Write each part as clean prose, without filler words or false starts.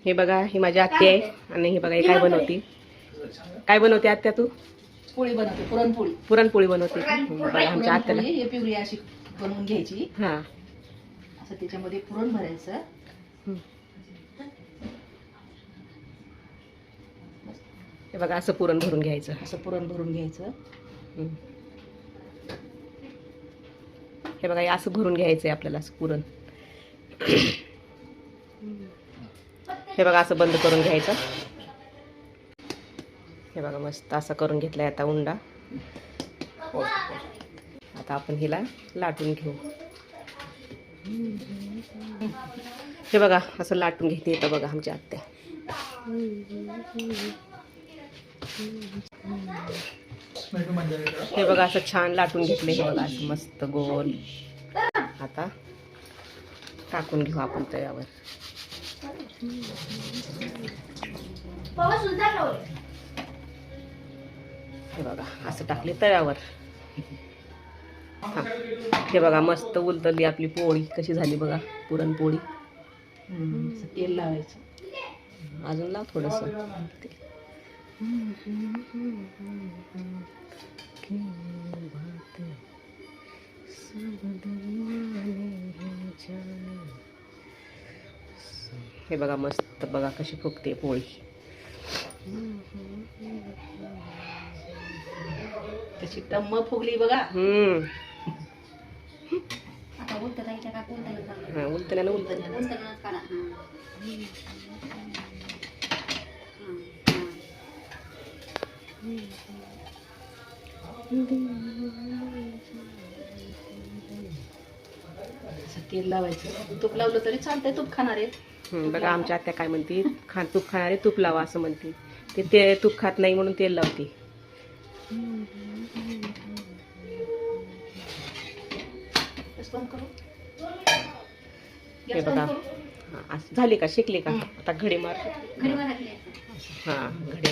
हे बघा, ही माझी आत्या आहे आणि हे बघा हे काय बनवते. काय बनवते आत्या तू? पोळी बनवते, पुरणपोळी. पुरणपोळी बनवते. बघा आमच्या आत्याला हे पिवळी अशी बनवून घ्यायची. हा, असं त्याच्यामध्ये पुरण भरायचं. हे बघा असं पुरण भरून घ्यायचं. असं पुरण भरून घ्यायचं. हे बघा हे असं भरून घ्यायचंय आपल्याला असं पुरण. हे बघा असं बंद करून घ्यायचं. हे बघा मस्त असं करून घेतलंय आता उंडा. आता आपण हिला लाटून घेऊ. हे बघा असं लाटून घेते येतं बघा आमच्या आत्या. हे बघा असं छान लाटून घेतले. हे बघा असं मस्त गोल. आता टाकून घेऊ आपण तव्यावर. हे बघा असं टाकले तव्यावर. हा, हे बघा मस्त उलटली आपली पोळी. कशी झाली बघा पुरणपोळी. तेल लावायचं. अजून लाव थोडंसं. हे बघा मस्त बघा कशी फुगते पोळी. त्याची टम्म फुगली बघा. उलटल्यानं तेल लावायचं. तूप लावलं तरी चालतंय, तूप खाणार आहेत. बघा आमच्या आत्या काय म्हणते, तूप खाणारे तूप लावा असं म्हणते. ते तूप खात नाही म्हणून तेल लावते. हे बघा झाली का, शिकली का? आता घडी मार. हां घडी.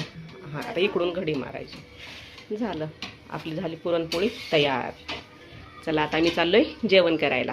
हां आता इकडून घडी मारायची. झालं आपली झाली पुरणपोळी तयार. चला आता मी चाललोय जेवण करायला.